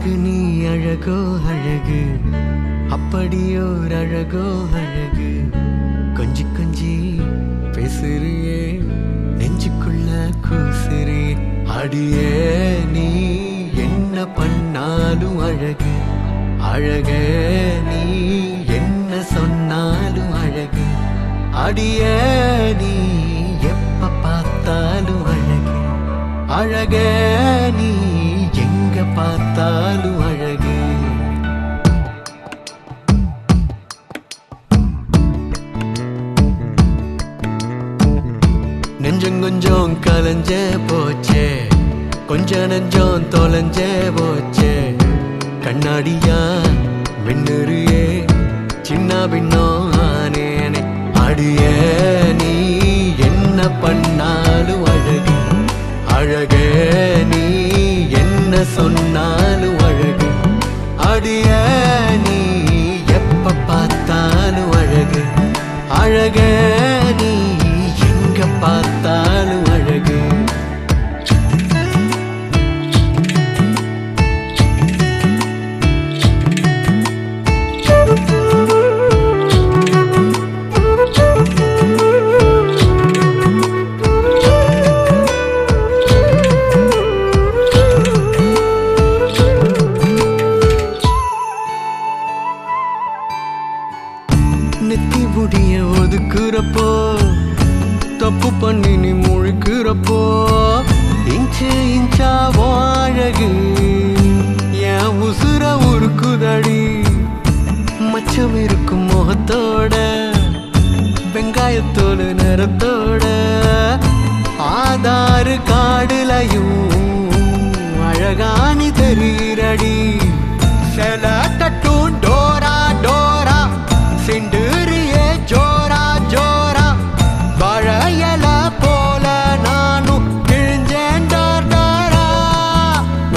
அழகு நீ அழகோ அழகு, அப்படியோர் அழகோ அழகு. கொஞ்சி கொஞ்சி பேசுறியே, நெஞ்சுக்குள்ள கூசுறியே. அடியே நீ என்ன பண்ணாலும் அழகு, அழகே நீ என்ன சொன்னாலும் அழகு. அடியே நீ எப்ப பார்த்தாலும் அழகு, அழகே நீ எங்க பார்த்தாலும் அழகு. நெஞ்சம் கொஞ்சம் கலைஞ்ச போச்சே, கொஞ்ச நெஞ்சம் தொலைஞ்ச போச்சே. கண்ணாடியா மின்னுறியே, சின்ன பின்னம் ஆனேனே. அடியே நீ என்ன பண்ணாலும் அழகு, அழகே நீ என்ன சொன்னாலும் அழகு. அடியே நீ எப்ப பார்த்தாலும் அழகு, அழகே நீ எங்க பார்த்தாலும் அழகு. நெத்தி முடிய ஒதுக்குறப்போ, தப்பு பண்ணி நீ முழுக்கிறப்போ, இன்ச்சு இன்ச்சாவோ அழகு என் உசுர உருக்குதடி. மச்சம் இருக்கும் முகத்தோட, வெங்காயத்தோடு நிறத்தோட, ஆதாறு காடுலையும் அழகானி தெரியிறடி. செல கட்டும் டோரா டோரா, சிண்டுரியே ஜோரா ஜோரா. வாழையல போல நானும் கிழிஞ்சேன் டாரா.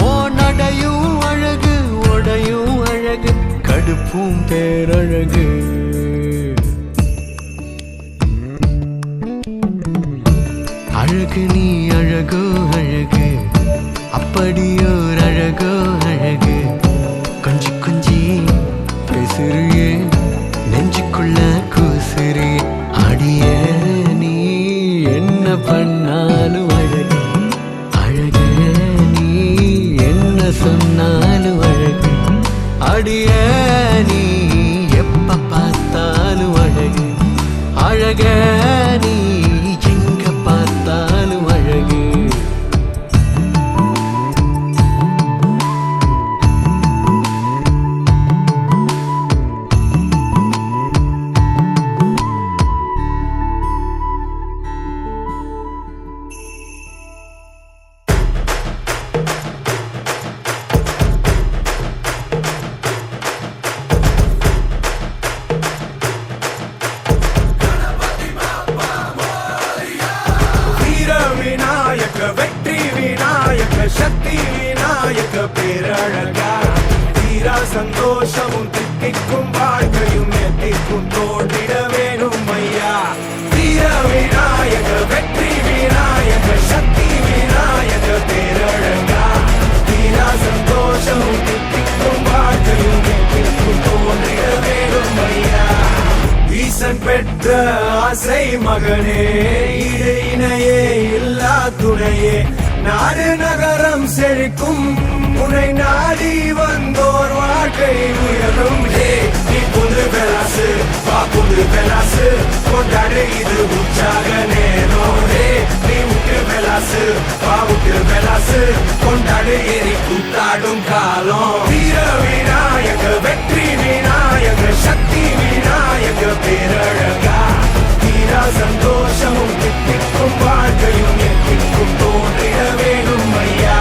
ஓ நடையும் அழகு, உடையும் அழகு, கடுப்பும் பேரழகு. அழகு நீ அழகோ அழகு, அப்படியோர் அழகோ அழகு. கொஞ்சி கொஞ்சி பேசுறியே, நெஞ்சுக்குள்ள கூசுறியே. அடியே நீ என்ன பண்ணாலும் அழகு, அழகே நீ என்ன சொன்னாலும் அழகு. அடியே நீ எப்ப பார்த்தாலும் அழகு, அழகே நீ எங்க பார்த்தாலும் அழகு. வெற்றி விநாயக, சக்தி விநாயக பேரழகா. தீரா சந்தோஷமும் தித்திக்கும் வாழ்க்கையும் எத்திக்கும் தோன்றிட வேணும் ஐயா. வீர விநாயக, வெற்றி விநாயக, சக்தி விநாயக பேரழகா. தீரா சந்தோஷமும் தித்திக்கும் வாழ்க்கையும் எத்திக்கும் தோன்றிட வேணும் ஐயா. ஈசன் பெற்ற ஆசை மகனே, இடு இணையே இல்லா துணையே. நாடு நகரம் செழிக்கும் உன்னை நாடி வந்தோர் வாழ்க்கை உயரும். நீ புது பெலாசு, வா புது பெலாசு, கொண்டாடு இது உற்சாக நேரம். நீ விட்டு பெலாசு, வா விட்டு பெலாசு, கொண்டாடு எரி கூத்தாடும் காலம். வீர விநாயக, வெற்றி விநாயக, சக்தி விநாயக பேரழகா. தீரா சந்தோஷமும் தித்திக்கும் வாழ்க்கையும் எத்திக்கும் தோன்றிட வேணும் ஐயா.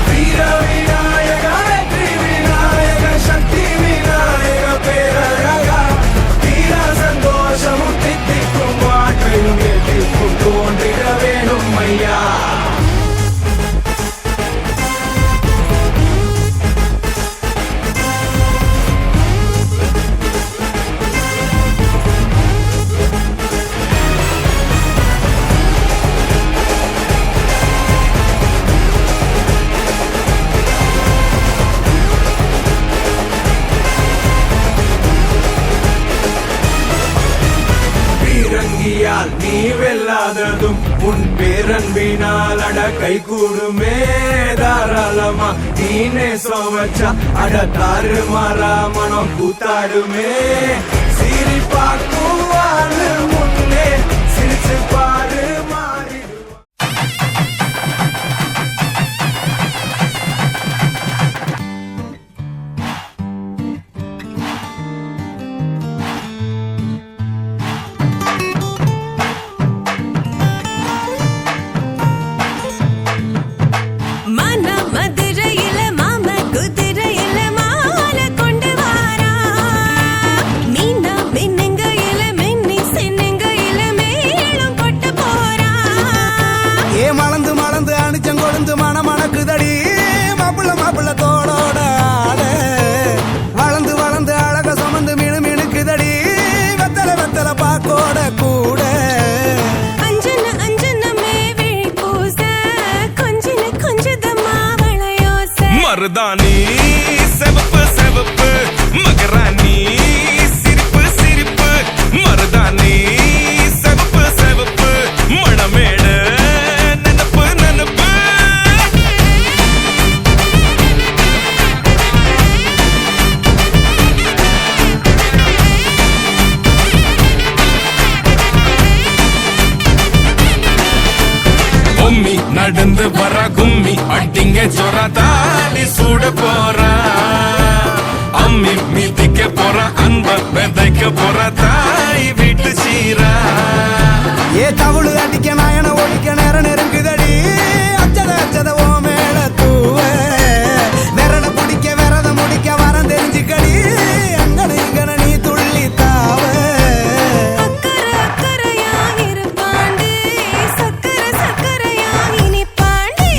வீர விநாயக, வெற்றி விநாயக, சக்தி விநாயக பேரழகா. தீரா சந்தோஷமும் பீரங்கியால் நீ வெல்லாததும் உன் பேரன்பினால் அட கை கூடுமே தாராளமா நீ நேசம் வச்சா அட தாறு மாறா மனம் கூத்தாடுமே சீரி பார்க்குவாரு முன்னே சிரிச்சு பாரு மருதாணி செவப்பு செவப்பு மகராணி சிரிப்பு சிரிப்பு மருதாணி செவப்பு செவப்பு மணமேடு நினப்பு நினப்பு பொம்மி நடந்து வர கும்மி அட்டிங்க சொரதாலி சூட போறா அம்மி மீதிக்க போற அன்ப விதைக்க போற தாய் வீட்டு சீரா ஏ தவுளு அடிக்க நாயன ஓடிக்க நேரம் நெருங்குதடி அச்சத அச்சத ஓ மேல தூவ விரட பிடிக்க விரத முடிக்க வரம் தெரிஞ்சுக்கடி அங்கன இங்கன நீ துள்ளி தாவ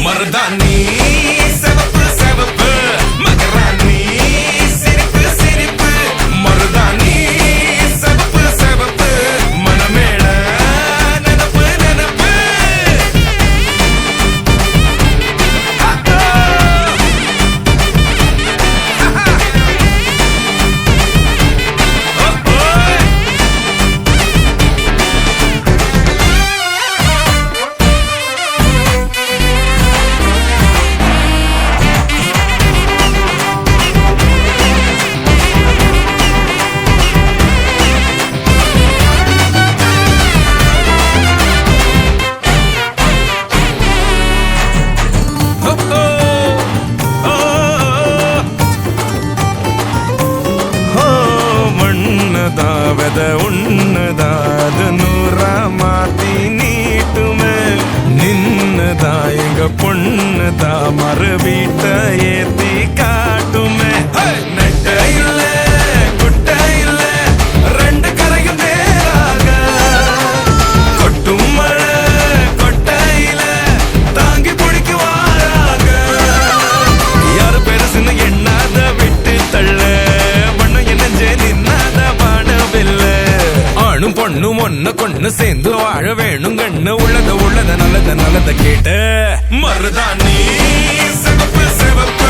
மருதாணி செவப்பு செவப்பு மகராணி சிரிப்பு சிரிப்பு மருதாணி செவப்பு செவப்பு மணமேள நினப்பு நினப்பு மண்ணதாவத உன்னதாது நூறா மாத்தி நீட்டுமே நின்னதா எங்க பொண்ணுதா மறு வீட்ட ஏத்தி காட்டுமே நெட்ட இல்ல குட்ட இல்ல ரெண்டு கரையும் நேராக கொட்டும் மழை கொட்டையில தாங்கி பிடிக்குவாராக யாரு பெருசுன்னு எண்ணாத விட்டு தள்ள ஆணும் பொண்ணும் ஒன்ன கொண்டு சேர்ந்து வாழ வேணும் கண்ணு உள்ளத உள்ளத நல்லத நல்லத கேட்ட மருதாணி சிவப்பு சிவப்பு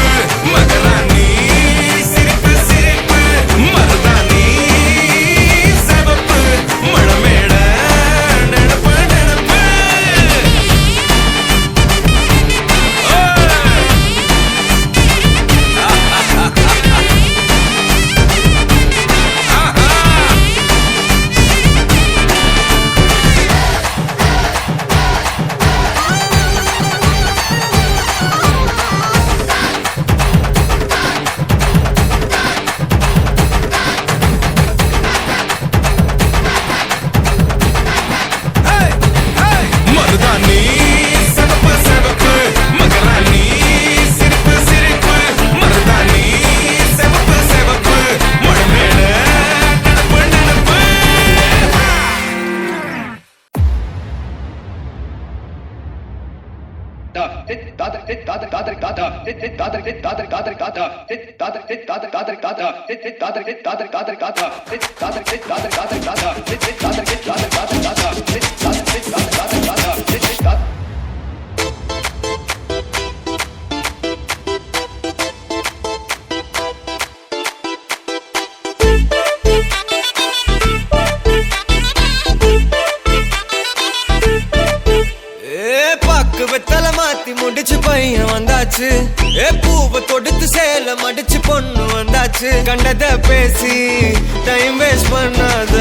மகராணி சிரிப்பு சிரிப்பு மருதாணி சிவப்பு மழமேட நினப்பு நினப்பு வெத்தலை மாத்தி முடிச்சு பையன் வந்தாச்சு. பூவை தொடுத்து சேல மடிச்சு பொண்ணு வந்தாச்சு. கண்டத பேசி டைம் வேஸ்ட் பண்ணாத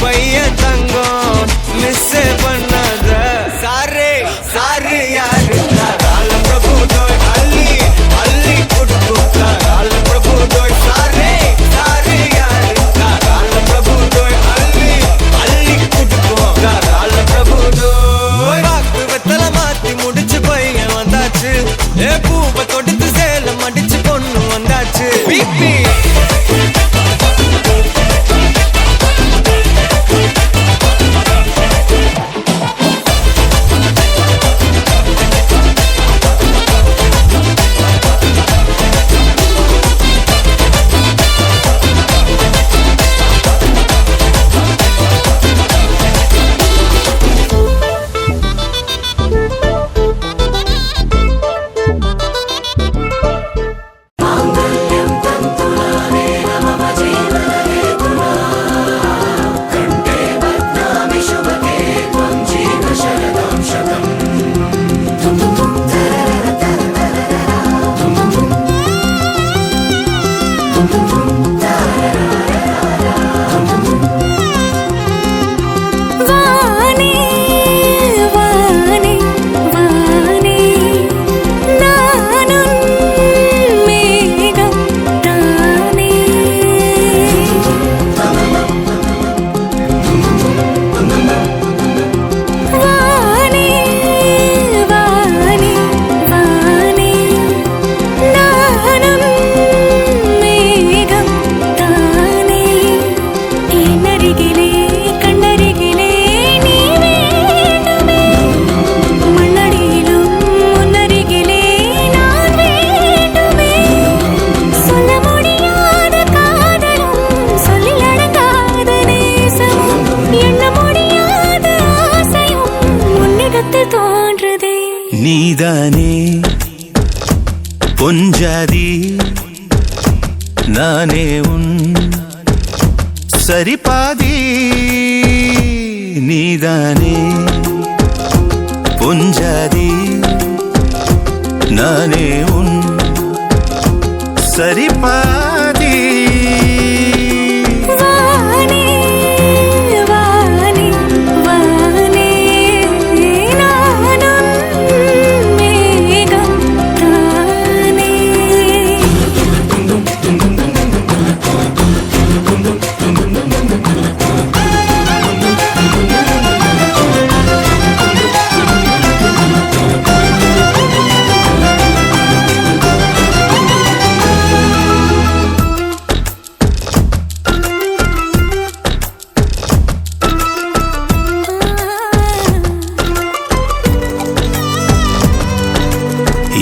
பையன் தங்கம் மிஸ் பண்ணாத. சாரே சாரு யாரு கால பிரபு தோய் அள்ளி அள்ளி குடுக்கு கால பிரபு தோய். சாரே சாரு யாரு கால பிரபு தோய் அள்ளி அள்ளி குடுக்கு கால பிரபு தோய். வாக்கு வெத்தலை மாத்தி முடிச்சு பையன் வந்தாச்சு. பூவை தொடுத்து சேல மடிச்சு பொண்ணு வந்தாச்சு. பிபி நீதானே பொஞ்சாதி நானே உன் சரிபாதி. நீதானே பொஞ்சாதி நானே உன் சரிபாதி.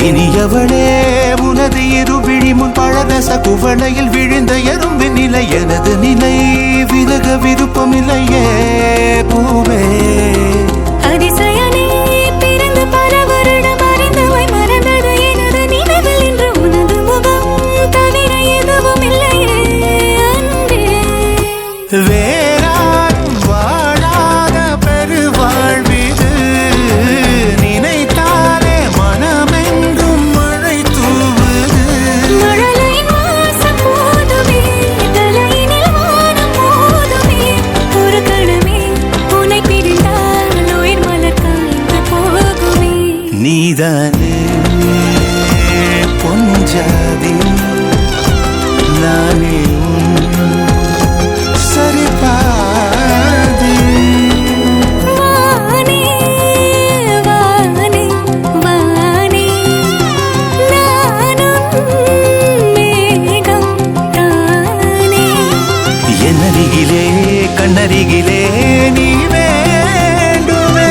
இனியவளே உனது இருவிழி முன் பழரச குவளையில் விழுந்த எறும்பின் நிலை எனது நிலை விலக விருப்பமில்லையே பூவே. அதிசயனே பிறந்து பல வருடம் அறிந்தவை மறந்தது எனது நினைவில் இன்று உனது முகம் தவிர எதுவும் இல்லையே அன்பே. வேறாரும் வாழாத பெருவாழ்விது நினைத்தாலே மனமென்றும் மழை தூவுது. மழலையின் வாசம் போதுமே தலையினில் வானம் போதுமே. ஒரு கணமே உன்னை பிரிந்தால் உயிர் மலர் காய்ந்து போகுமே. நீதானே பொஞ்சாதி நானே உன் சரிபாதி. வானே வானே வானே நானும் மேகம் தானே. என்னருகிலே கண்ணருகிலே நீ வேண்டுமே.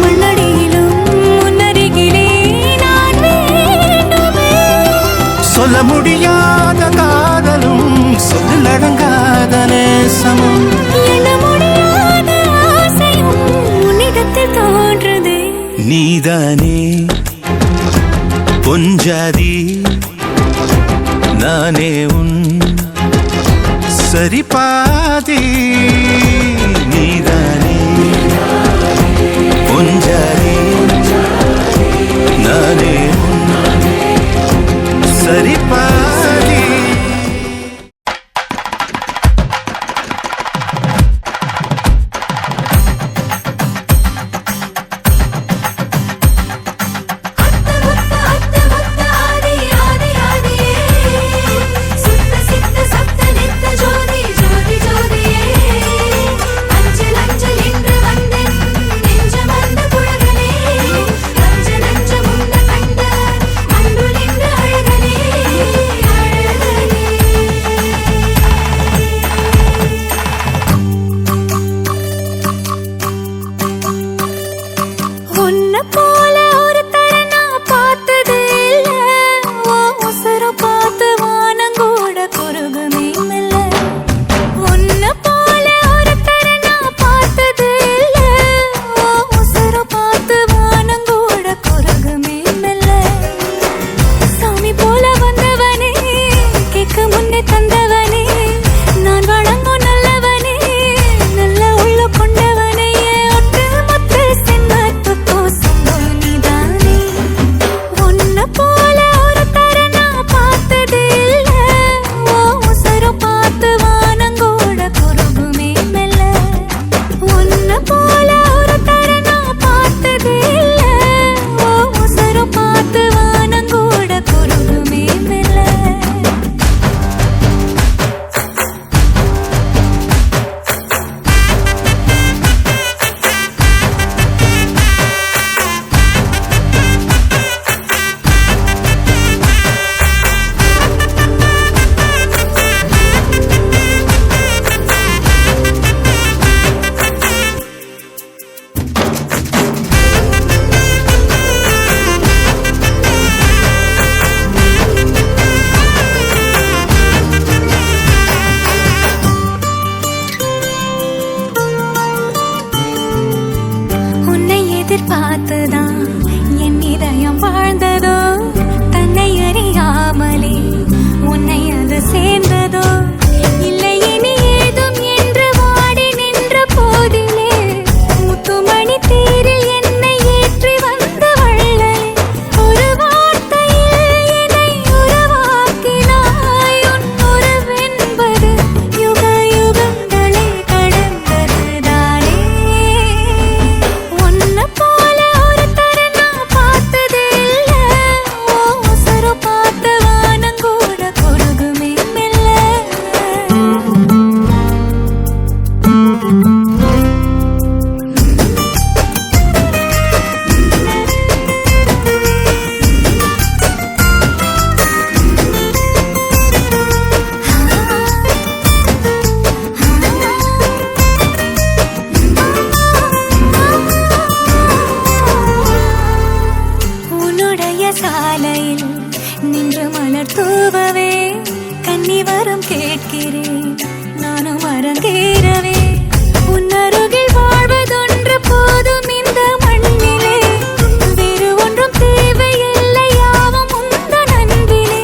மண்ணடியிலும் முன்னருகிலே நான் வேண்டுமே. சொல்ல முடியாத காதலும் சொல்லடங்காத நேசமும். எண்ண முடியாத ஆசையும் உன்னிடத்தில் தோன்றுதே. நீதானே பொஞ்சாதி நானே உன் சரிபாதி. நீதானே பொஞ்சாதி பார்த்துதான் என் இதயம் வாழ்ந்ததோ, தன்னை அறியாமலே உன்னை அது சேர்ந்ததோ, இல்லை இனி ஏதும் என்று வாடி நின்ற போதிலே முத்துமணி தேரில் என்னை ஏற்றி வந்த வள்ளலே, ஒரு வார்த்தையில் என்னை உருவாக்கினாய். உன் உறவென்பது யுக யுகங்களை கடந்ததுதானே. உன்னை போல ஒருத்தரை நான் பார்த்ததே இல்ல. ஓ உசுரு பார்த்த வானம் கூட குறுகுமே மெல்ல. உன்னுடைய சாலையில் நின்று மலர் தூவவே கன்னி வரம் கேட்கிறேன், நானும் அரங்கேறவே. உன் அருகில் வாழ்வதொன்று போதும் இந்த மண்ணிலே, வேறு ஒன்றும் தேவையில்லை யாவும் உந்தன் அன்பிலே.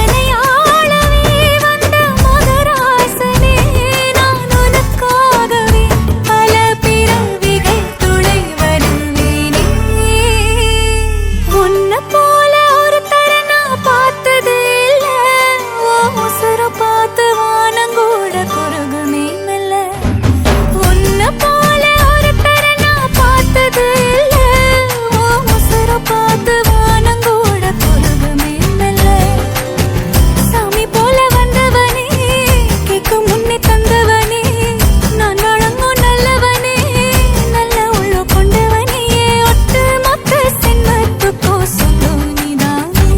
என்னை ஆளவே வந்த மகராசனே, நான் உனக்காகவே பல பிறவிகள் துணை வருவேனே. உன்னை போல ஒருத்தரை நான் பார்த்ததே இல்ல. ஓ உசுரு பார்த்து வானம் கூட குறுகுமே மெல்ல. உன்னை போல ஒருத்தரை நான் பார்த்ததே இல்ல. ஓ உசுரு பார்த்து வானம் கூட குறுகுமே மெல்ல. சாமி போல வந்தவனே, கேட்கும் முன்னே தந்தவனே, நான் வழங்கும் நல்லவனே, நல்ல உள்ள கொண்டவனே, ஒட்டு மொத்த சென்மத்துக்கோ சொந்தம் நீதானே.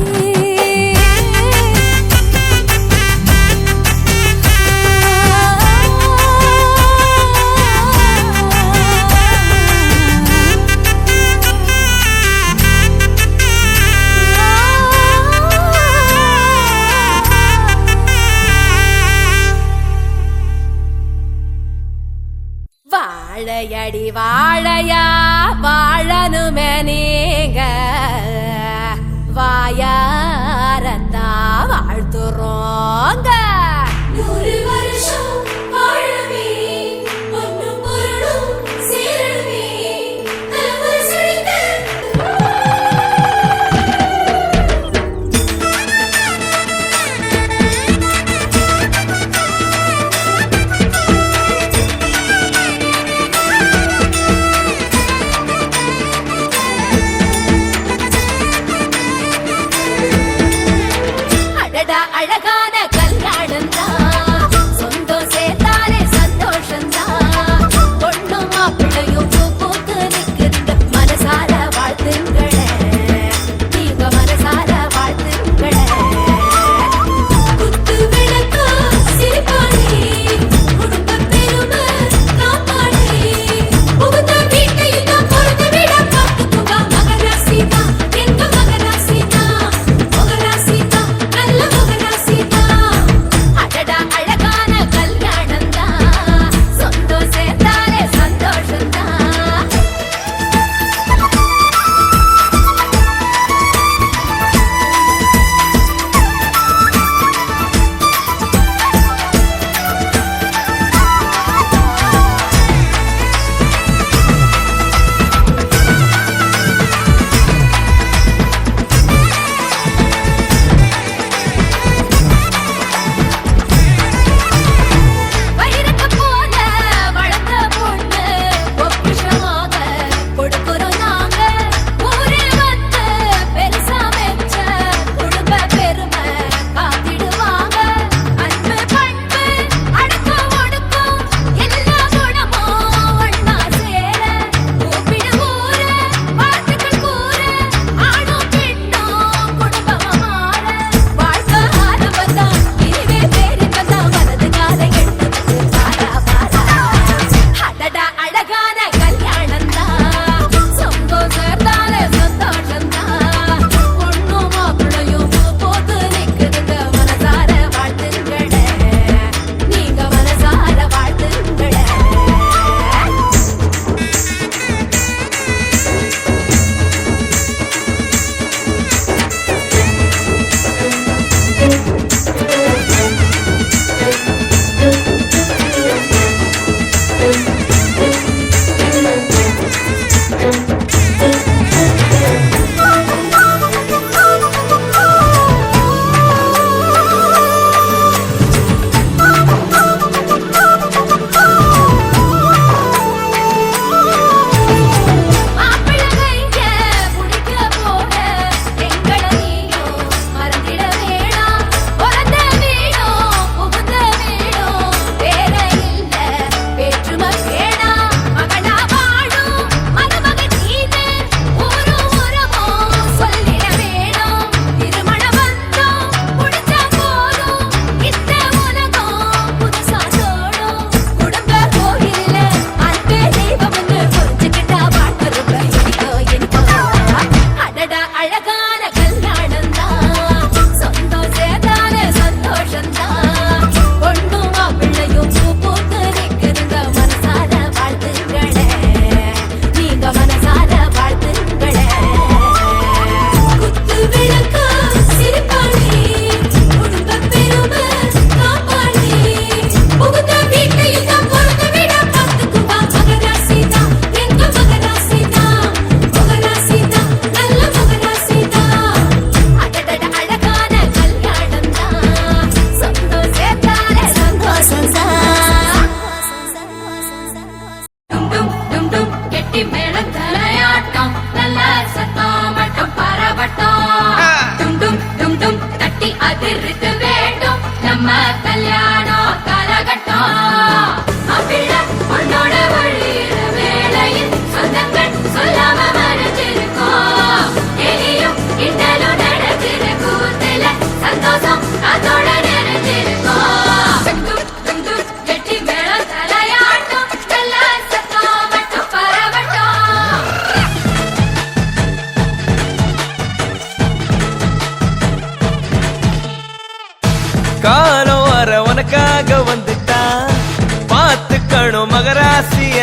வாழையடி வாழையா வாழனுமே நீங்க, வாயாரத்தா வாழ்த்துறோங்க. 100 வருஷம் வாழவே பொன்னும் பொருளும் சேரவே தலைமுறை செழிக்க. அடடா அழகான கல்யாண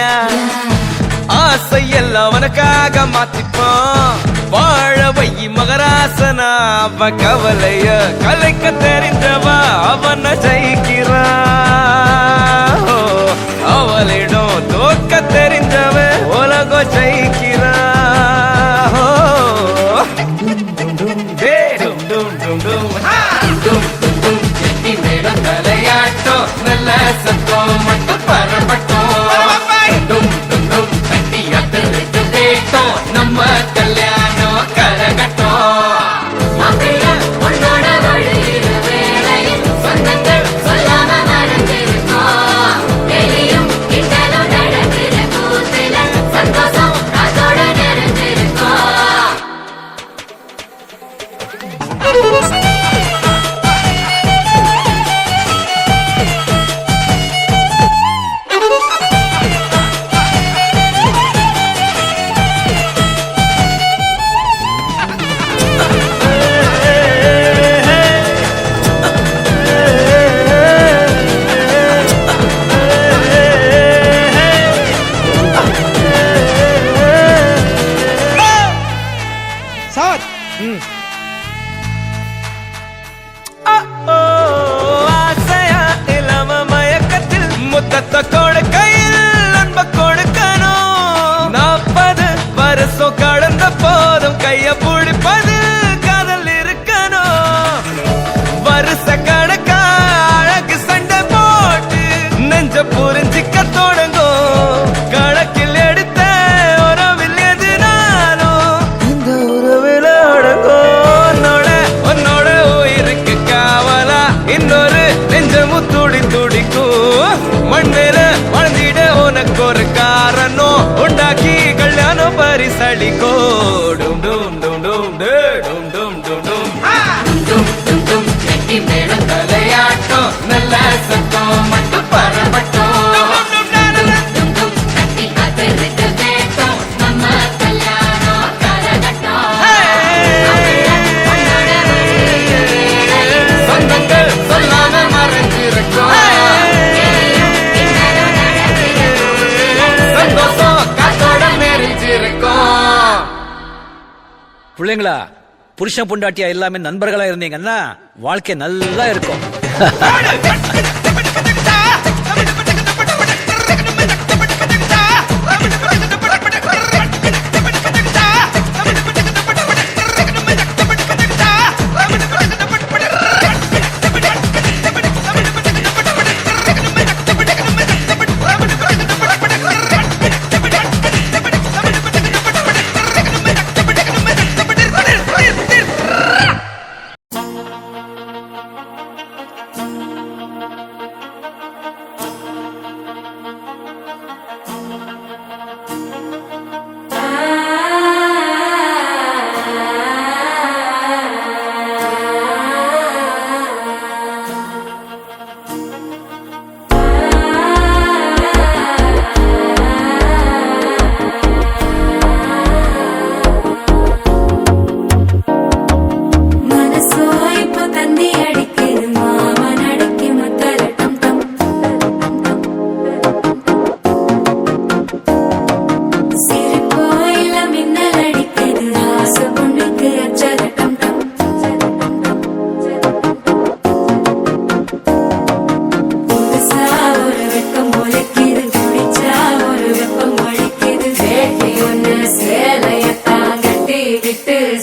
இல்லையா ஆசை எல்லாம் அவனுக்காக மாத்திப்பான் வாழ வை மகராசனா அவன் கவலைய கலைக்க தெரிஞ்சவா அவனை ஜெயிக்கிறான் அவளிடம் தோக்க தெரிஞ்சவன் உலகம் ஜெயிக்கிறான் தலையாட்டம் நல்ல சத்தம் மட்டும் பரப்பட்டும் நம்ம கல்யாணம் கரகட்டும் உன்னோட வழியில வேளையில் சொந்தங்கள் சொல்லாம மறந்திருக்கோம் வெளியும் கிண்டலும் நடக்கிற கூத்துல சந்தோஷம் அதோட நிறைஞ்சிருக்கோம் சார் ஆசையா இளம மயக்கத்தில் முத்தத்தை கொடுக்கையில் அன்ப கொடுக்கணும் 40 வருஷம் கடந்த போதும் கைய பிடிப்பது காதல் இருக்கணும் வருஷ கணக்கா அழகு சண்டை போட்டு நெஞ்ச புரிஞ்சிக்க தொடங்கும் கணக்கில் எடுத்த உறவில் எதிராலும் இந்த உறவில் அடங்கும் உன்னோட உயிருக்கு காவலா இன்னொரு நெஞ்சமும் துடி துடிக்கும் மண்ணில வாழ்ந்திட உனக்கு ஒரு காரணம் உண்டாக்கி கல்யாணம் பரிசளிக்கோ டும் டும் டும் டும் டும் டும் டும் டும் தலையாட்டம் நல்ல சத்தம் மட்டும் பரப்பட்டும் நம்ம கல்யாணம் கரகட்டும் சொந்தங்கள் சொல்லாம மறைஞ்சிருக்கும் சந்தோஷம் காத்தோட நெறிஞ்சிருக்கும் பிள்ளைங்களா புருஷன் பொண்டாட்டியா எல்லாமே நண்பர்களா இருந்தீங்கன்னா வாழ்க்கை நல்லா இருக்கும்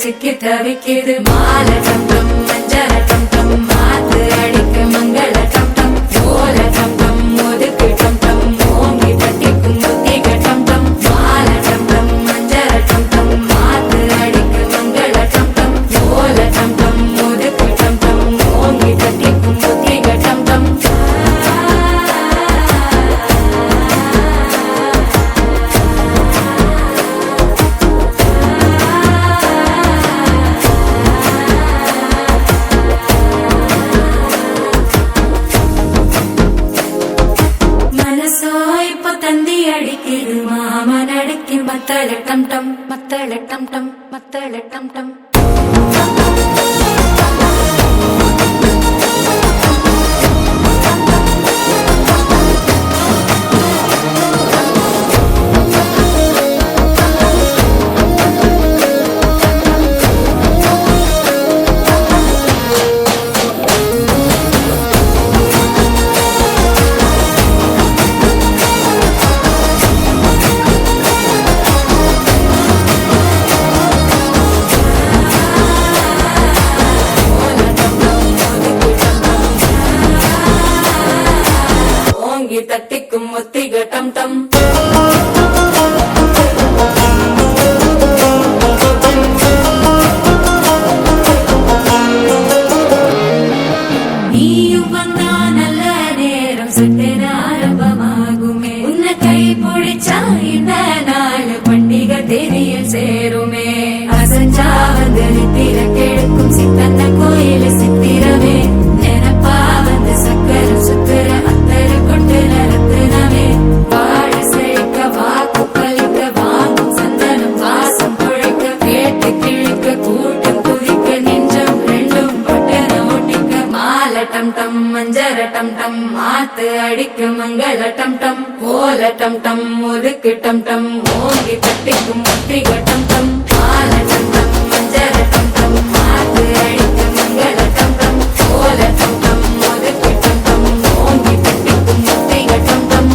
சிக்கி தவிக்குது மாலை டம் டம் மஞ்சள டம் டம் மாத்து அடிக்க மங்கள டம் டம் ஓல டம் டம் ஒதுக்கு டம் டம் ஓங்கி பட்டிக்கும் புத்திக டம் டம் மாலை டம் டம் மஞ்சள டம் டம் மாத்து அடிக்க மங்கள டம் டம் ஓல டம் டம் ஒதுக்கு டம் டம் ஓங்கி பட்டிக்கும் புத்திக டம் டம் மத்தள டம் டம் மத்தள டம் டம் மத்தள டம் டம் டம் டம் மாத்து அடிக்கும் மங்கள டம் டம் ஓல டம் டம் ஒதுக்கு டம் டம் ஓங்கி தட்டிக்கும் முத்திக டம் டம் மால டம் டம் மஞ்சள டம் டம் மாத்து அடிக்கும் மங்கள டம் டம் ஓல டம் டம் ஒதுக்கு டம் டம் ஓங்கி தட்டிக்கும் முத்திக டம் டம்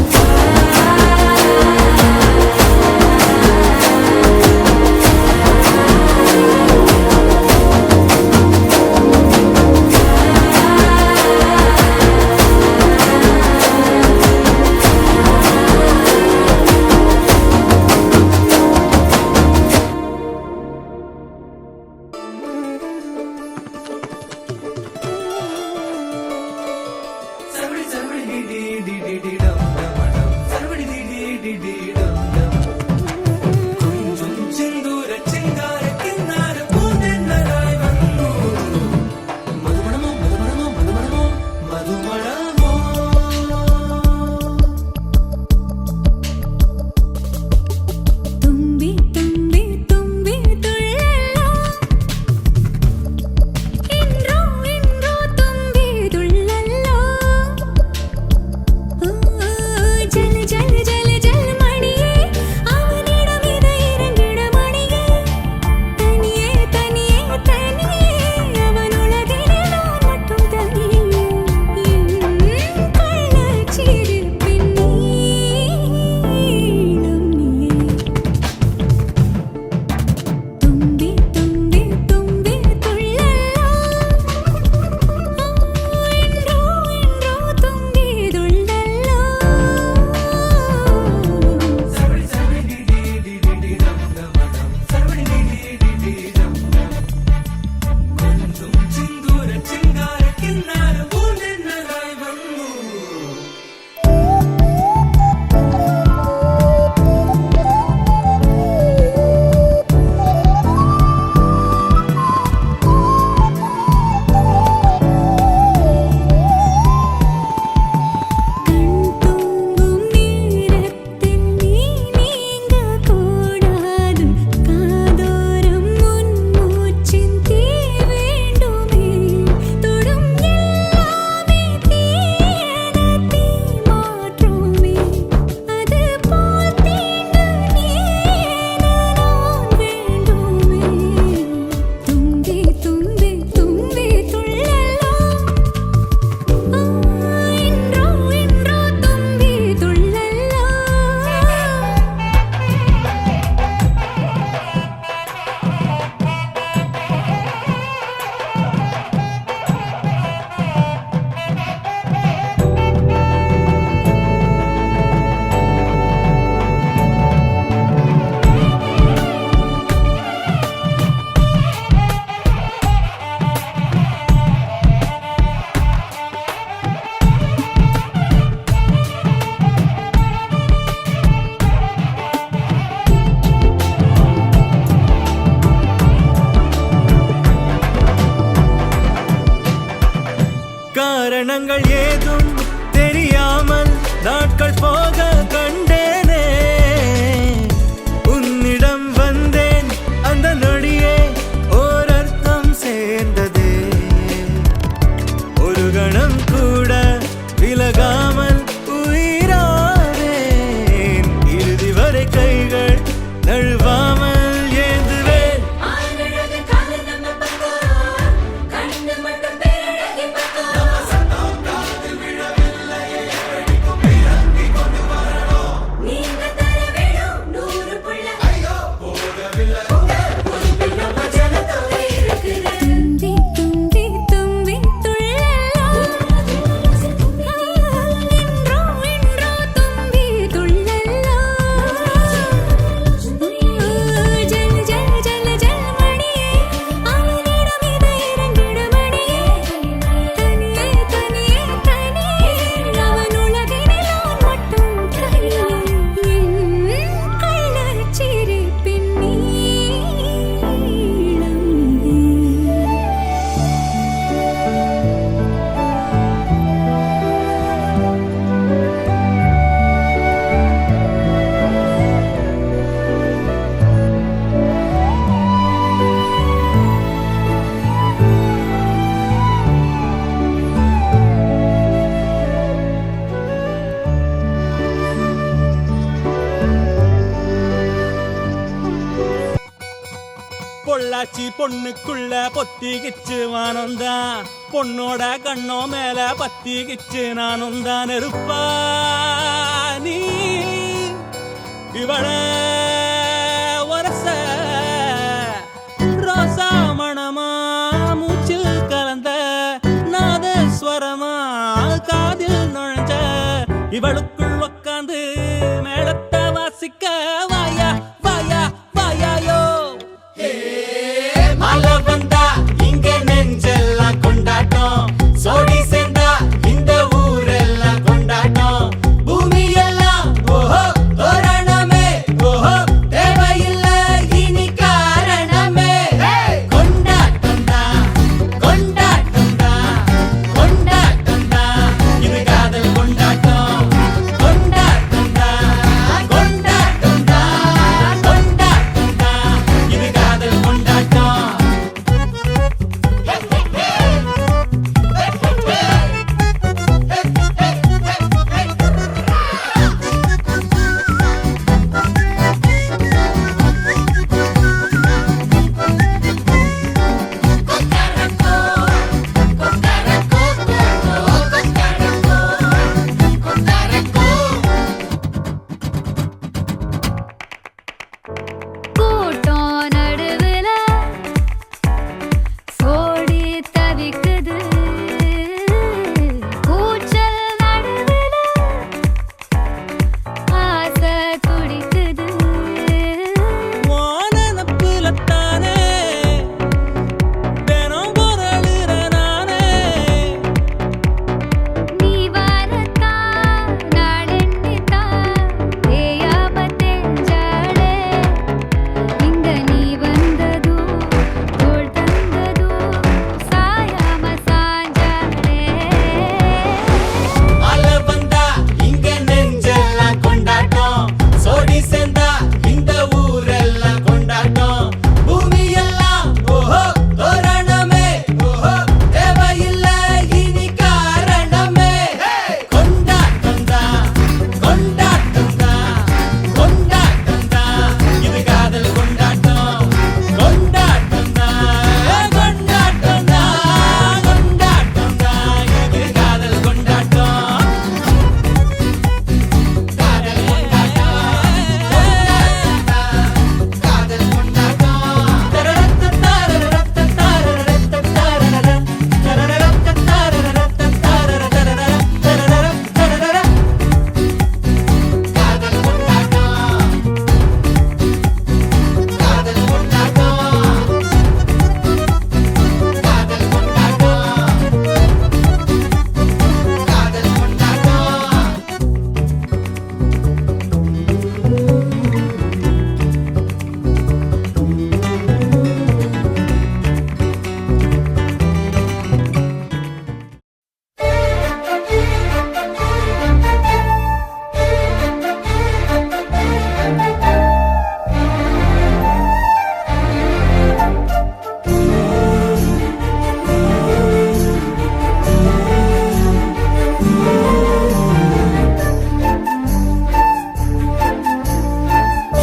തുമ്പി തുമ്പി തുമ്പി തുള്ളല്ലോ ഇൻറോ ഇൻറോ തുമ്പി തുള്ളല്ലോ ജല ജല ജല ജല മണിയേ അവനിടം ഇത ഇരണ്ടിട മണിയേ തനിയേ തനിയേ തനിയേ അവനുലകിലെ நான் மட்டும் தனியே என் கள்ளச்சிரிப்பின் நீளம் நீயே തുമ്പി തുമ്പി തുമ്പി തുള്ളല്ലോ ഇൻറോ ഇൻറോ തുമ്പി തുള്ളല്ലോ കൺതൂങ്ങും നേരത്തിൽ നീ നീങ്ങകൂடாது കാതോരം മുൻമൂച്ചിൻ തീ വേണ്ടുമേ തൊടും எல்லாமே தீயன தீ மாற்றுமே அது போல் தீண்டு நீயென நான் வேண்டுமே തുമ്പി തുമ്പി തുമ്പി തുള്ളല്ലോ ഇൻറോ ഇൻറോ തുമ്പി തുള്ളല്ലോ காரணங்கள் ஏதும் தெரியாமல் நாட்கள் போக கண்டேனே உன்னிடம் வந்தேன் அந்த நொடியே ஓர் அர்த்தம் சேர்ந்ததே ஒரு கணம் கூட விலகாமல் உயிரானேன் இறுதி வரை கைகள் நழுவாமல் ஏந்துவேன் ஆனழகு கால நம்ம பக்கம் கண்ணு மட்டும் பேரழகி பக்கம் பொள்ளாச்சி பொண்ணுக்குள்ள பொத்திக்கிச்சு வானந்தான் பொண்ணோட கண்ணோ மேல பத்திக்கிச்சு நானும் தான் நெருப்பா நீ இவள வரச ரோசா மணமா மூச்சில் கலந்த நாதஸ்வரமா காதில் நுழைஞ்ச இவளுக்குள் உக்காந்து மேளத்தை வாசிக்க வாயா வாயா வாயாயோ மழை வந்தா இங்க நெஞ்செல்லாம் கொண்டாட்டம் சோடி சேர்ந்தா இந்த ஊரெல்லாம் கொண்டாட்டம் பூமி எல்லாம் ஓஹோ தோரணமே ஓஹோ தேவையில்லை இனி காரணமே கொண்டாட்டம் தான் கொண்டாட்டம் தான் கொண்டாட்டம் தான் இது காதல் கொண்டாட்டம் கொண்டாட்டம் தான் கொண்டாட்டம் தான் கொண்டாட்டம் தான் இது காதல் கொண்டாட்டம் கூட்டம் நடுவுல சோடி தவிக்குது கூச்சல் நடுவுல ஆசை துடிக்குது வானப்புலத்தானே தினம் பொருளுற நானே நீ வரத்தான் நாளெண்ணித்தான் தேயாம தெஞ்சாளே இங்க நீ வந்ததோ தோள் தந்ததோ சாயாம சாஞ்சாளே மழை வந்தா இங்க நெஞ்செல்லாம் கொண்டாட்டம் சோடி சேர்ந்தா இந்த ஊரெல்லாம் கொண்டாட்டம் பூமி எல்லாம் ஓஹோ தோரணமே ஓஹோ தேவையில்லை இனி காரணமே கொண்டாட்டம் தான் கொண்டாட்டம் தான் கொண்டாட்டம் தான் இது காதல் கொண்டாட்டம் கொண்டாட்டம் தான் கொண்டாட்டம் தான் கொண்டாட்டம் தான் இது காதல் கொண்டாட்டம் காதல்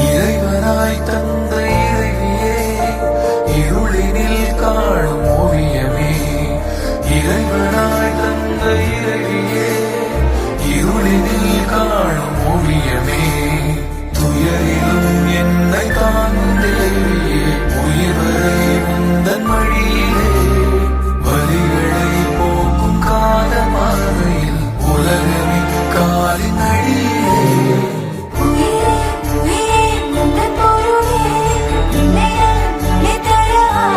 இறைவனாய் தந்த இறைவியே இருளினில் காணும் ஓவியமே இறைவனாய் தந்த இறைவியே இருளினில் காணும் ஓவியமே துயரிலும் என்னை காணும் தேவியே உயிர் வரை உந்தன் வழியிலே வலிகளை போக்கும் காலமாகையில் உலகமே காலின் அடியிலே உயிரே உயிரே உந்தன் பொருளே என்னையால் நினைத்தழவா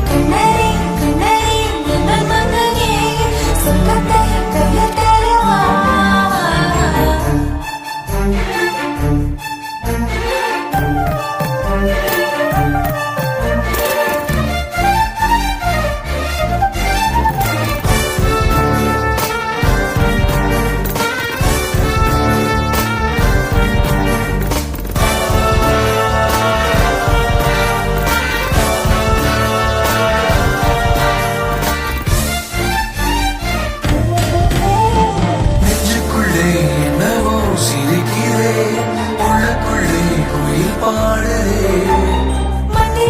கண்ணரே கண்ணரே உந்தன் மகனே சொர்க்கத்தை கையில் தரவா நெஞ்சுக்குள்ளே என்னவோ சிரிக்கிறேன் உள்ளுக்குள்ளே குயில் பாடுறேன் மண்ணில்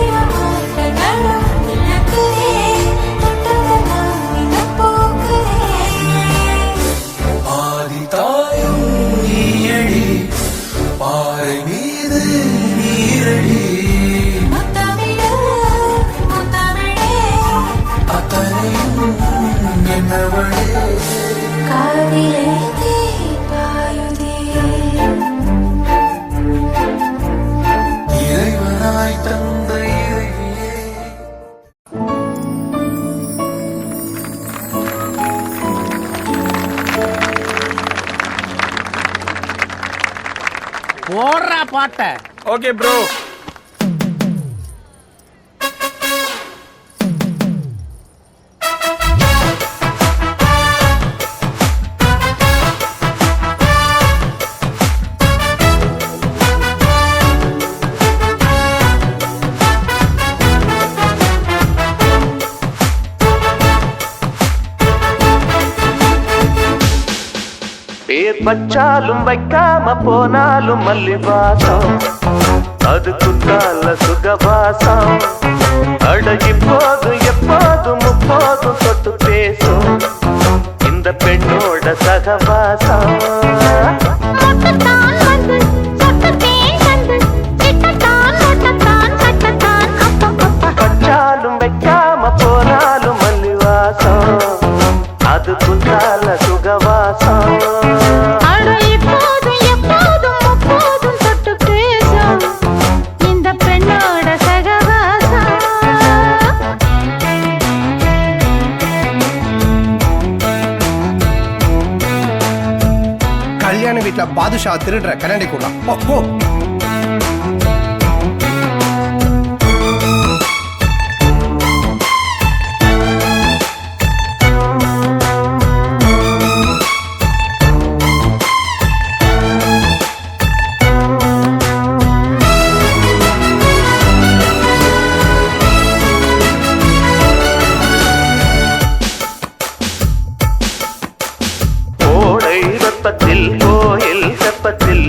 நீரடி முத்தமிழே முத்தமிழே அத்தனையும் என்னவளே காதிலே தீபாயுதே இறைவனாய் தந்த இறைவியே போடுறா பாட்ட ஓகே ப்ரோ. பேர் வச்சாலும் வைக்காம போனாலும் மல்லி வாசம் அது குத்தால சுகவாசம் அடகி போதும் எப்போதும் முப்போதும் தொட்டு பேசும் இந்த பெண்ணோட சகவாசம் முட்டத்தான் வந்து சொட்டத்தேன் வந்து சிட்டத்தான் முட்டத்தான் சட்டத்தான் அப்பப்பப்பா வச்சாலும் வைக்காம போனாலும் மல்லி வாசம் அது குத்தால சுகவாசம் அட இப்போதும் எப்போதும் முப்போதும் தொட்டு பேசும் இந்த பெண்ணோட சகவாசம் கல்யாண வீட்டுல பாதுஷா திருடுற கண்ணாடிக்குள்ள போ கோடை வெப்பத்தில் கோயில் வெப்பத்தில்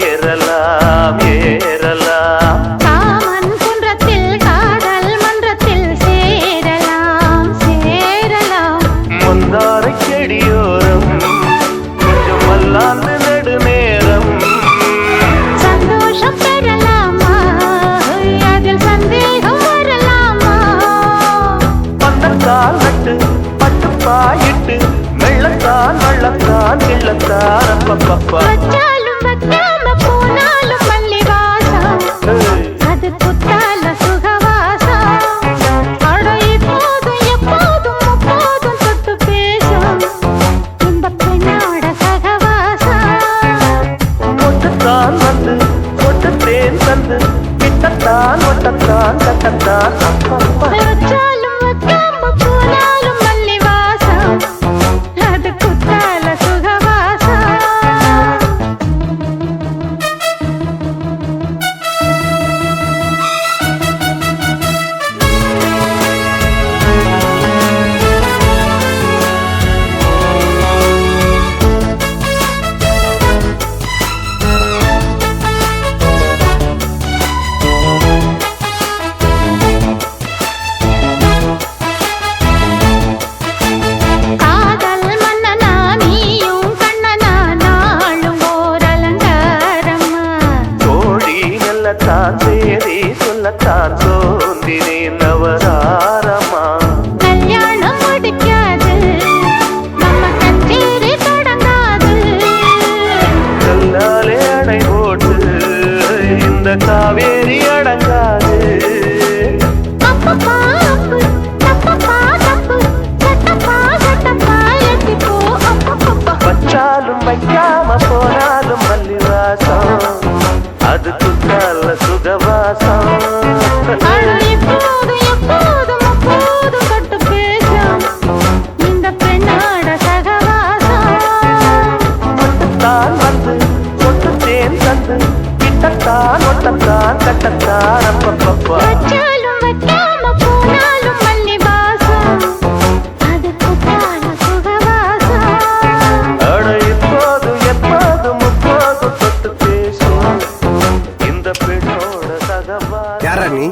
ஏறலாம் ஏறலாம் காமன் குன்றத்தில் காதல் மன்றத்தில் சேரலாம் சேரலாம் மந்தாரை செடியோரம் கொஞ்சம் மல்லாந்து நெடுநேரம் சந்தோஷம் பெறலாமா அதில் சந்தேகம் வரலாமா பந்தக்கால் நட்டு பட்டு பாயிட்டு வெள்ளத்தான் வள்ளத்தான் கிள்ளத்தான் அப்பப்பப்பா வச்சாலும் வைக்காம போனாலும் மல்லி வாசம் அது குத்தால சுகவாசம் அட இப்போதும் எப்போதும் முப்போதும் தொட்டு பேசும் இந்த பெண்ணோட சகவாசம் ஒட்டுத்தான் வந்து ஒட்டுத்தேன் தந்து கிட்டத்தான் ஒட்டத்தான் கட்டத்தான் அப்பப்பா வச்சாலும் வைக்காம போனாலும் மல்லி வாசம் அது குத்தால சுகவாசம் காதல் மன்னனா நீயும் கண்ணனா நாளும் ஓர் அலங்காரம்மா கோழி நல்லத்தான் சேரி சொல்லத்தான் சோந்தினேன் நவராரமா கல்யாணம் முடிக்காது நம்ம கச்சேரி தொடங்காது கல்லாலே அணை போட்டு இந்த காவேரி அடங்காது அப்பப்பா அப்பு தப்பப்பா தப்பு சட்டப்பா சட்டப்பா எட்டிப்போ அப்பப்பப்பா வச்சாலும் வைக்காம போனாலும் மல்லி வாசம் அது குத்தால சுகவாசம் அட இப்போதும் எப்போதும் அப்போதும் தொட்டு பேசும் இந்த பெண்ணோட சகவாசம் ஒட்டுத்தான் வந்து ஒட்டுத்தேன் தந்து கிட்டத்தான் ஒட்டத்தான் கட்டத்தான் அப்பப்பப்பா வச்சாலும் வைக்காம போனாலும் மல்லி வாசம் அது குத்தால சுகவாசம் அட இப்போதும் எப்போதும் முப்போதும் தொட்டு பேசும் இந்த பெண்ணோட சகவாசம் யாரா நீ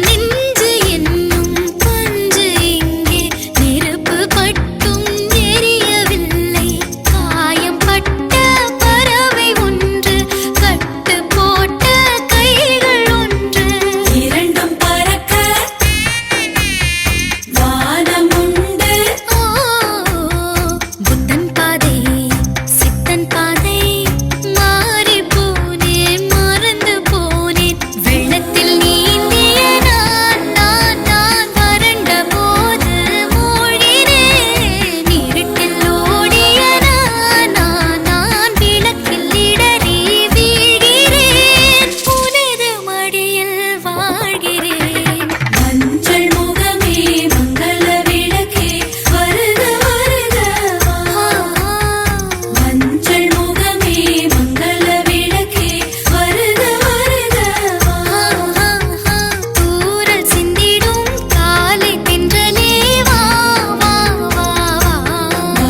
நெஞ்சு என்னும் பஞ்சு இங்கே நெருப்பு பட்டும் எரியவில்லை. காயம் பட்ட பறவை ஒன்று, கட்டு போட்ட கைகள் ஒன்று. இரண்டும் பறக்க வானம் உண்டு. புத்தன் பாதை சித்தன் பாதை மாறி போனேன், மறந்து போனேன். வெள்ளத்தில் நீந்திய நான் வறண்ட போது மூழ்கினேன். இருட்டில் ஓடிய நான் விளக்கில் இடறி வீழ்கிறேன். உனது மடியில் வாழ்கிறேன். மஞ்சள் முகமே மங்கள விளக்கே வருக வருக வா. மஞ்சள் முகமே மங்கள விளக்கே வருக வருக வா. தூரல் சிந்திடும் காலை தென்றலே வா வா வா வா.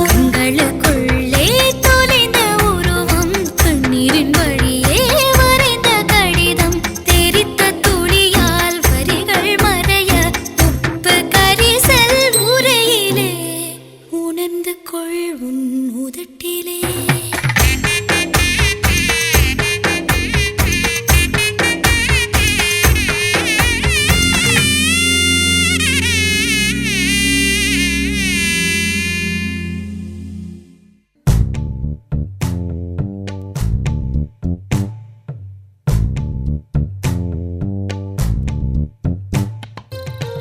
கண்களுக்குள்ளே தொலைந்த உருவம், கண்ணீரின் வழியே வரைந்த கடிதம். தெரித்த துளியால் வரிகள் மறைய, உப்பு கரிசல் உரையிலே உணர்ந்து கொள் உன் உதட்டிலே.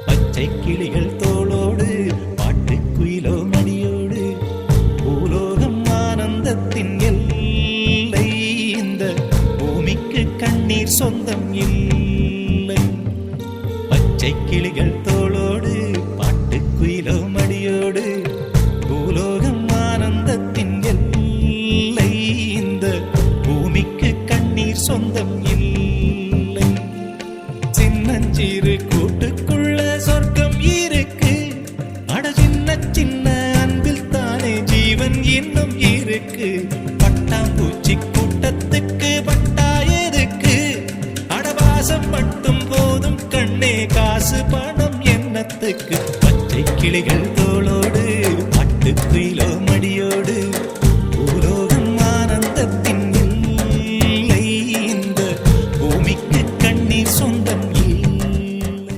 பச்சை கிளிகள் தோளோடு பாட்டுக்குயிலோ மடியோடு பூலோகம் ஆனந்தத்தின் எல்லை. இந்த பூமிக்கு கண்ணீர் சொந்தம் இல்லை. பச்சை கிளிகள் தோளோடு பாட்டுக்குயிலோ மடியோடு பூலோகம் ஆனந்தத்தின் எல்லை. இந்த பூமிக்கு கண்ணீர் சொந்தம் இல்லை. சின்னஞ்சிறு கூட்டுக்குள்ள சொர்க்கம் இருக்கு. அட சின்ன சின்ன அன்பில் தானே ஜீவன் இன்னும் இருக்கு. பட்டாம்பூச்சி கூட்டத்துக்கு பட்டா எதுக்கு? அடவாசம் மட்டும் போதும் கண்ணே, காசு பணம் என்னத்துக்கு? பச்சை கிளிகள் தோளோடு பட்டுக்குயிலோ மடியோடு பூலோகம் ஆனந்தத்தின் இல்லை. இந்த பூமிக்கு கண்ணீர் சொந்தம் இல்லை.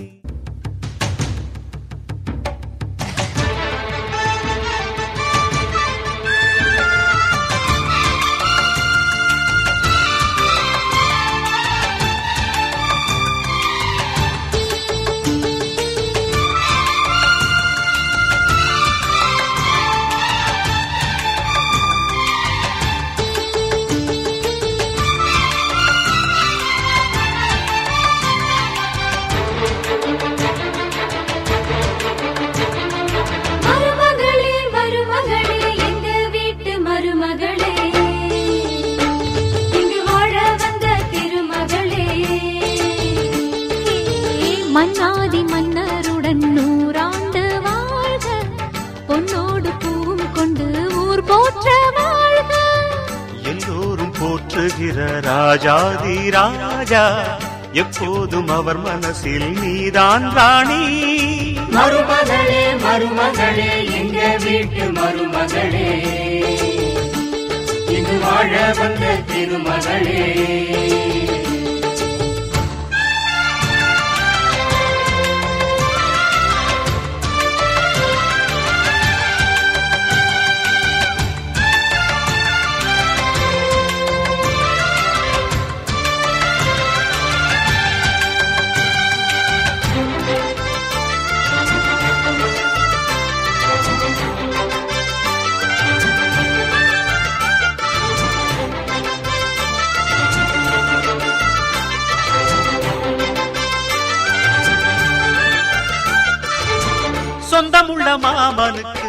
மருமகளே மருமகளே எங்க வீட்டு மருமகளே, இங்கு வாழ வந்த திருமகளே. மன்னாதி மன்னருடன் 100 ஆண்டு வாழ்க, பொன்னோடு பூவும் கொண்டு ஊர் போற்ற வாழ்க. எல்லோரும் போற்றுகிற ராஜாதி ராஜா, எப்போதும் அவர் மனசில் நீதான் ராணி. மருமகளே மருமகளே எங்க வீட்டு மருமகளே, இங்கு வாழ வந்த திருமகளே. சொந்தமுள்ள மாமனுக்கு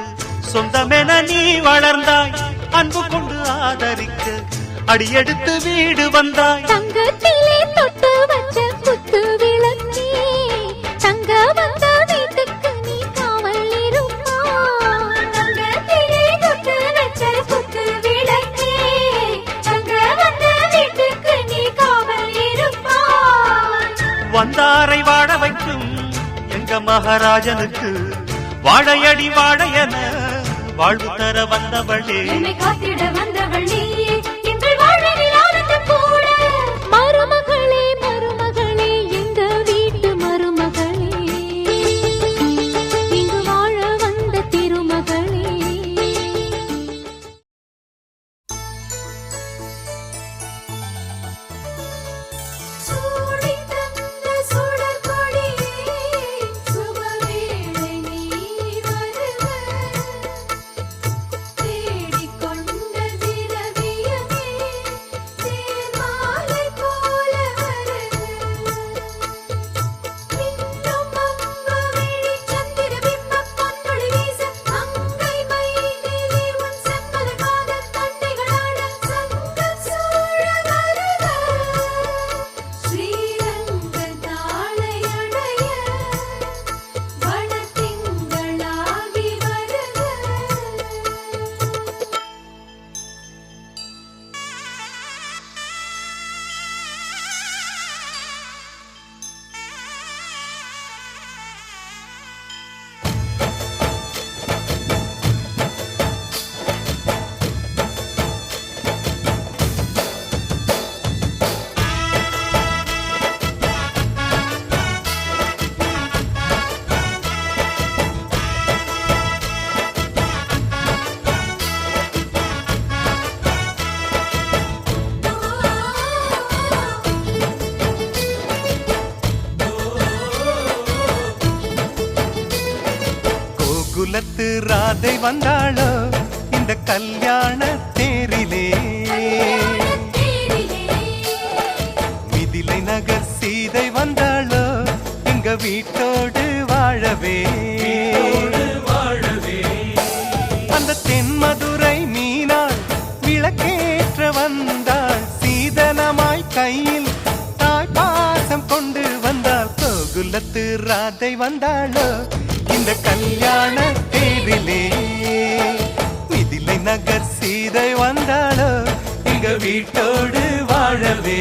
சொந்தமென நீ வளர்ந்தாய். அன்பு கொண்டு ஆதரிக்க அடியெடுத்து வீடு வந்தாய். தங்கத்திலே தொட்டு வச்ச குத்து விளக்கே, தங்க வந்த மகாராஜனுக்கு வாழையடி வாழையன வாழ்வு தர வந்தவளே. என்னை காத்திட வந்தவள் நீயே, எங்கள் வாழ்வில் ஆனந்தம் கூட. மருமகளே மருமகளே எங்க வீட்டு மருமகளே, இங்கு வாழ வந்த திருமகளே. சூடி தந்த சுடர்கொடியே, சுபவேளை நீ வருக. தேடிக்கொண்ட திரவியமே, தேர்மாலை போல வருக. மின்னும் அம்புவிழி சந்திர பிம்பம் பொன்னொளி வீச, மங்கை மைதிலி உன் செம்மல காதல் தண்டைகளாட, சங்கம் சூழ வருக. ஸ்ரீரங்க தாளை அடைய, வனத்திங்களாகி வருக. கோகுலத்து ராதை வந்தாளோ இந்த கல்யாண தேரிலே. மிதிலை நகர் சீதை வந்தாளோ எங்க வீட்டோடு வாழவே. அந்த தென்மதுரை மீனாள் விளக்கேற்ற வந்தாள், சீதனமாய் கையில் தாய் பாசம் கொண்டு வந்தாள். கோகுலத்து ராதை வந்தாளோ இந்த கல்யாண தேரிலே. மிதிலை நகர் சீதை வந்தாளோ எங்க வீட்டோடு வாழவே.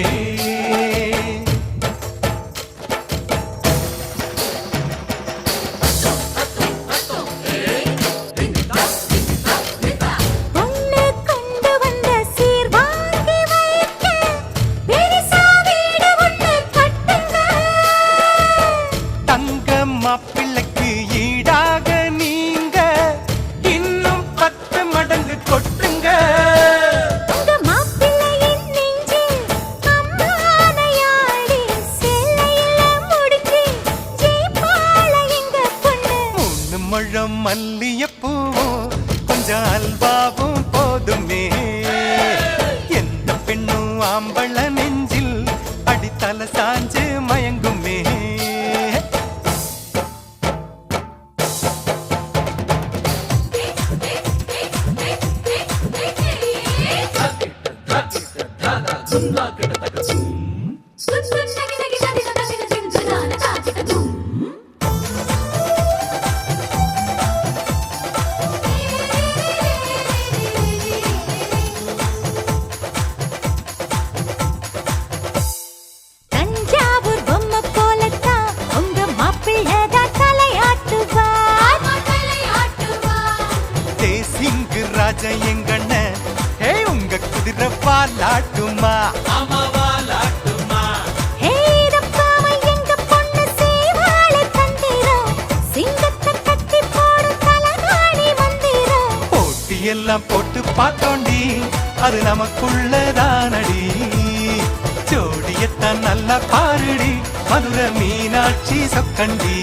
பொண்ணு கொண்டு வந்த சீர் வாங்கி வைக்க, பெரிசா வீடு ஒண்ணு கட்டுங்க. தங்க மாப்பிள்ளைக்கு ஈடாக நீங்க இன்னும் 10 மடங்கு கொட்டுங்க. உங்க மாப்பிள்ளையின் நெஞ்சில் அம்மானையாடி, சேலையில முடிச்சு ஜெயிப்பாள எங்க பொண்ணு. 3 முழம் மல்லியப்பூவும் கொஞ்சம் அல்வாவும் போதுமே. எந்த பெண்ணும் ஆம்பள நெஞ்சில் அடித்தல சாஞ்சு மயங்குமே. தஞ்சாவூர் பொம்மை போலத்தான் உங்க மாப்பிள்ளைதான் தலையாட்டுவார். தேசிங்கு ராஜா எங்கண்ண உங்க குதிரை பாலாட்டுமா. ஹே, இதப்பாவை எங்க பொண்ணு செய்வாள தந்திரம், சிங்கத்தை கட்டி போடும் தலகாணி மந்திரம். போட்டி எல்லாம் போட்டு பார்த்தோண்டி அது நமக்குள்ளதானடி. ஜோடியத்தான் நல்லா பாருடி மதுரை மீனாட்சி சொக்கண்டி.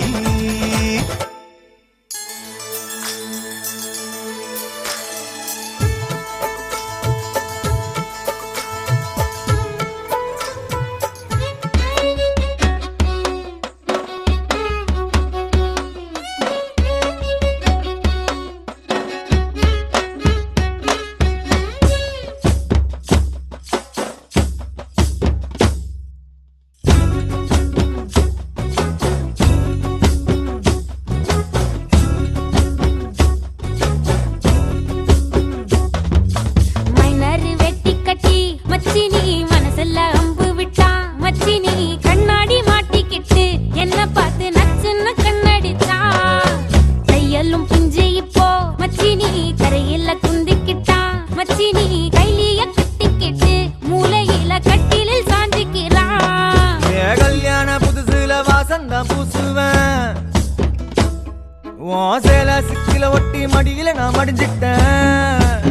மோசேல சிக்கில ஒட்டி மடியில நான் மடிஞ்சிட்டேன்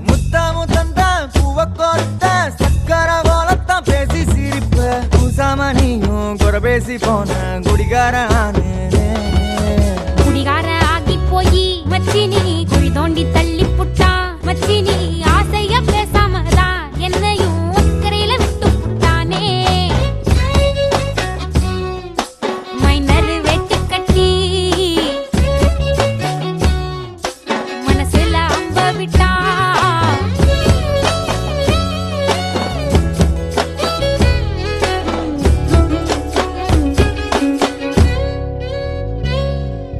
முத்தாமு தந்தா பூவ கோர்த்த சக்கர கோலத்தான் பேசி சிரிப்ப பூசாம நீயும் குறை பேசி போன குடிகார குடிகார ஆகி போய் மச்சினி குழி தோண்டி தள்ளி புட்டா மச்சினி ஆசைய பேசாமதான் என்னையும் அக்கறையில விட்டு புட்டானே மைனர் வெட்டி கட்டி மனசுல அம்ப விட்டா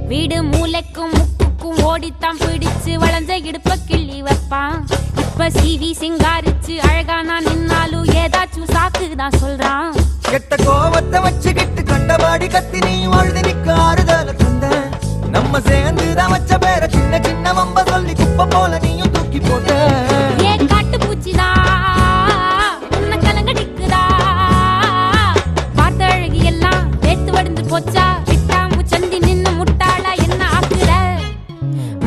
வீடு மூளைக்கும் முக்குக்கும் ஓடித்தான் பிடிச்சு வளைஞ்ச இடுப்ப கிள்ளி வைப்பான் இப்ப சிவி சிங்காரிச்சு அழகா நான் நின்னாலும் ஏதாச்சும் சாக்குதான் சொல்றான் கெட்ட கோவத்தை வச்சுக்கிட்டு கண்டபாடி கத்தி நீ வாழ்ந்து நிக்க ஆறுதல தந்த நம்ம சேர்ந்துதான் வச்ச பேர சின்ன சின்ன வம்ப சொல்லி குப்பை போல நீயும் தூக்கி போட்ட ஏ காட்டு பூச்சிதா உன்னை கலங்கடிக்குதா பார்த்த அழகி எல்லாம் வேத்து வடிந்து போச்சா விட்டாமு சந்தி நின்னு முட்டாளா என்ன ஆக்குற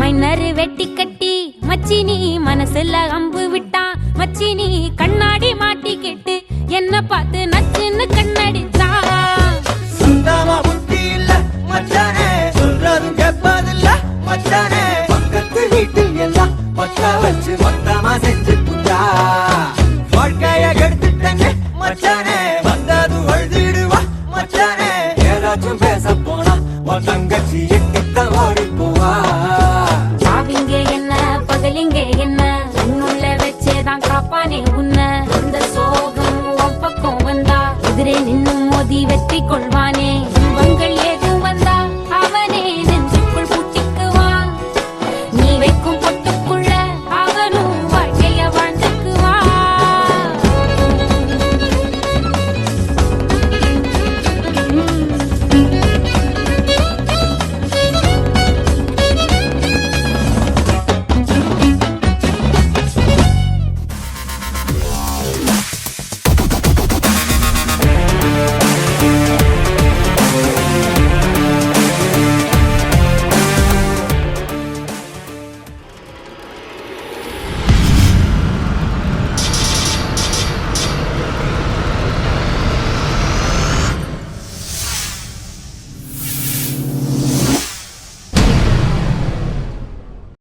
மைனர் வெட்டி கட்டி மச்சினி மனசுல அம்பு விட்டான் மச்சினி கண்ணாடி மாட்டிக்கிட்டு என்ன பார்த்து நச்சுன்னு கண்ணடிச்சான் சுத்தமா புத்தி இல்ல மச்சானே சொல்றதும் கேட்பதில்ல மச்சானே பக்கத்து வீட்டில் எல்லாம் பக்கா வச்சு மொத்தமா செஞ்சு புட்டா வாழ்க்கைய கெடுத்துட்டேங்க மச்சானே வந்தது அழுதிடுவா மச்சானே ஏதாச்சும் பேச போனா உன் தங்க